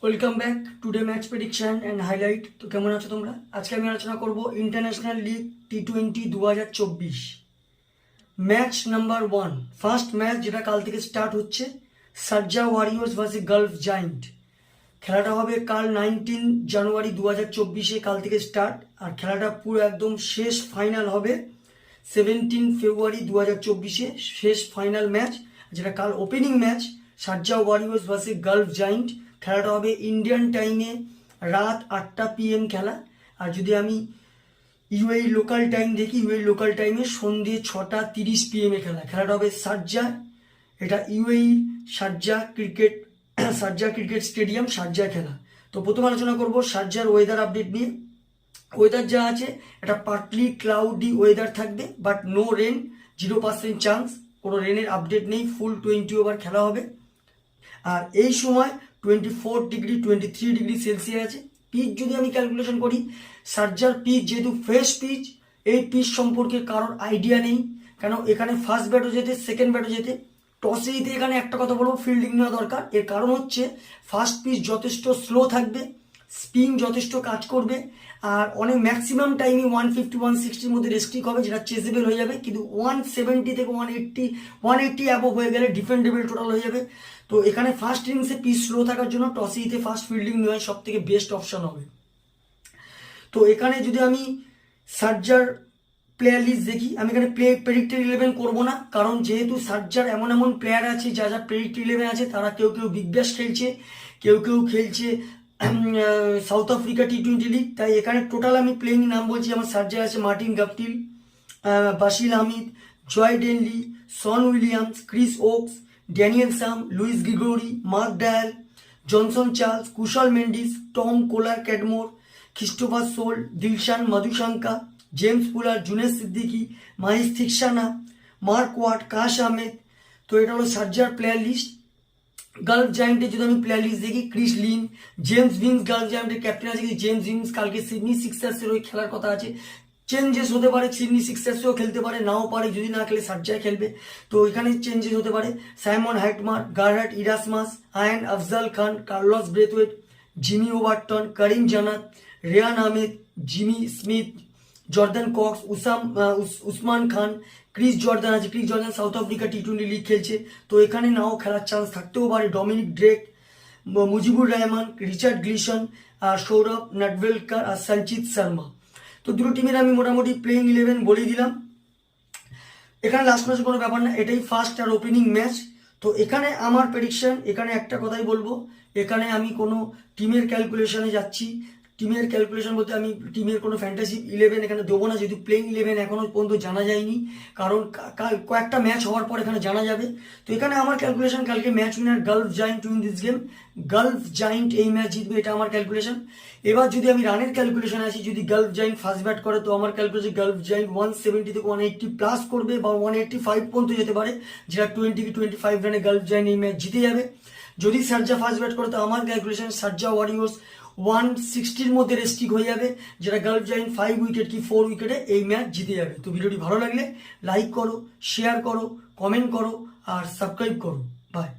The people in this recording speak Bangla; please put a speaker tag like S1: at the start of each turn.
S1: Welcome back today match prediction and highlight. তো কেমন আছো তোমরা? আজকে আমি আলোচনা করব international league T20 2024 match number 1। First match যেটা কাল থেকে স্টার্ট হচ্ছে, Sharjah Warriors versus Gulf giant. খেলাটা হবে কাল 19 জানুয়ারি 2024-এ, কাল থেকে স্টার্ট। আর খেলাটা পুরো একদম শেষ ফাইনাল হবে 17 ফেব্রুয়ারি 2024-এ, শেষ ফাইনাল ম্যাচ, যেটা কাল opening match Sharjah Warriors versus Gulf giant. খেলাটা হবে ইন্ডিয়ান টাইমে রাত 8টা PM খেলা। আর যদি আমি ইউএই লোকাল টাইম দেখি, ইউএই লোকাল টাইমে সন্ধ্যে 6:30 PM খেলা। খেলাটা হবে শারজা, এটা UAE Sharjah cricket stadium, Sharjah খেলা। তো প্রথম আলোচনা করব শারজার ওয়েদার আপডেট নিয়ে। ওয়েদার যা আছে, এটা পার্টলি ক্লাউডি ওয়েদার থাকবে, বাট নো রেন, 0% চান্স, কোনো রেনের আপডেট নেই। ফুল 20 ওভার খেলা হবে। আর এই সময় 24 ডিগ্রি 23 ডিগ্রি সেলসিয়াস আছে। পিচ যদি আমি ক্যালকুলেশন করি, শারজার পিচ যেহেতু ফ্রেশ পিচ, এই পিচ সম্পর্কে কারোর আইডিয়া নেই, কেন এখানে ফার্স্ট ব্যাটও যেতে, সেকেন্ড ব্যাটও যেতে। টসে জিতে এখানে একটা কথা বলবো, ফিল্ডিং নেওয়া দরকার। এর কারণ হচ্ছে ফার্স্ট পিচ যথেষ্ট স্লো থাকবে, স্পিন যথেষ্ট কাজ করবে, আর অনেক ম্যাক্সিমাম টাইমে 150-160-র মধ্যে রেস্ট্রিক্ট হবে, যেটা চেজেবল হয়ে যাবে। কিন্তু 170 থেকে 180 অ্যাবভ হয়ে গেলে ডিফেন্ডেবল টোটাল হয়ে যাবে। তো এখানে ফার্স্ট ইনিংসে পিচ স্লো থাকার জন্য টসে জিতে ফার্স্ট ফিল্ডিং নেওয়া সব থেকে বেস্ট অপশন হবে। তো এখানে যদি আমি শারজার প্লেয়ার লিস্ট দেখি, আমি এখানে প্রেডিক্টেড 11 করবো না, কারণ যেহেতু শারজার এমন এমন প্লেয়ার আছে, যা যা প্রেডিক্টেড 11 আছে, তারা কেউ কেউ বিগ ব্যাশ খেলছে, কেউ কেউ খেলছে সাউথ আফ্রিকা টি20 লিগ। তাই এখানে টোটাল আমি প্লেইং নাম বলছি। আমার শারজার আছে Martin Guptill, Bashir Ahmed, Joe Denly, Sean Williams, Chris Woakes, Daniel Sams, Lewis Gregory, Mark Deyal, Johnson Charles, Kusal Mendis, Tom Kohler Cadmore, Christopher Sole, Dilshan Madushanka, James Fuller, Junaid Siddiqui, Maheesh Theekshana, Mark Watt, Qais Ahmad. তো এটা হলো শারজার প্লেয়ার লিস্ট। গালফ জায়েন্টের যদি আমি প্লেয়ার লিস্ট দেখি, Chris Lynn, James Vince Gulf জায়েন্টের ক্যাপ্টেন আছে, কিন্তু জেমস ভিন্স কালকে সিডনি সিক্সার্সের ওই খেলার কথা আছে। চেঞ্জেস হতে পারে, সিডনি সিক্সার্সেও খেলতে পারে, নাও পারে, যদি না খেলে শারজায় খেলবে। তো এখানে চেঞ্জেস হতে পারে। Shimron Hetmyer, Gerhard Erasmus, Ayaan Afzal Khan, Carlos Brathwaite, Jamie Overton, Karim Janat, Rehan Ahmed, Jamie Smith, Jordan Cox, Usman Khan, Chris Jordan আছে। ক্রিস জর্দান সাউথ আফ্রিকা টি20 লিগ খেলছে, তো এখানে নাও খেলার চান্স থাকতেও পারে। Dominic Drakes, Mujeebur Rahman, Richard Gleeson, আর সৌরভ নাটভেলকার, আর সঞ্চিত শর্মা। তো দুটো টিমের আমি মোটামুটি প্লেইং 11 বলেই দিলাম। এখানে লাস্ট ম্যাচের কোনো ব্যাপার না, এটাই ফার্স্ট আর ওপেনিং ম্যাচ। তো এখানে আমার প্রেডিকশন, এখানে একটা কথাই বলবো, এখানে আমি কোনো টিমের ক্যালকুলেশনে যাচ্ছি। টিমের ক্যালকুলেশন বলতে আমি টিমের কোনো ফ্যান্টাসি 11 এখানে দেবো না, যেহেতু প্লেইং 11 এখনও পর্যন্ত জানা যায়নি, কারণ কয়েকটা ম্যাচ হওয়ার পর এখানে জানা যাবে। তো এখানে আমার ক্যালকুলেশন, কালকে match winner Gulf giant win this game, Gulf giant এই ম্যাচ জিতবে, এটা আমার ক্যালকুলেশন। এবার যদি আমি রানের ক্যালকুলেশন আসি, যদি গালফ জায়েন্ট ফার্স্ট ব্যাট করে, তো আমার ক্যালকুলেশন গালফ জায়েন্ট 170 থেকে 180 প্লাস করবে, বা 185 পর্যন্ত যেতে পারে, যেটা 20 কি 25 রানে গালফ জায়েন্ট এই ম্যাচ জিতে যাবে। যদি শারজা ফার্স্ট ব্যাট করে, তো আমার ক্যালকুলেশন শারজা ওয়ারিয়র্স 160-র মধ্যে রেস্ট্রিক্ট হয়ে যাবে, যেটা গালফ জায়েন্ট 5 উইকেট কি 4 উইকেটে এই ম্যাচ জিতে যাবে। তো ভিডিওটি ভালো লাগলে লাইক করো, শেয়ার করো, কমেন্ট করো, আর সাবস্ক্রাইব করো। বাই।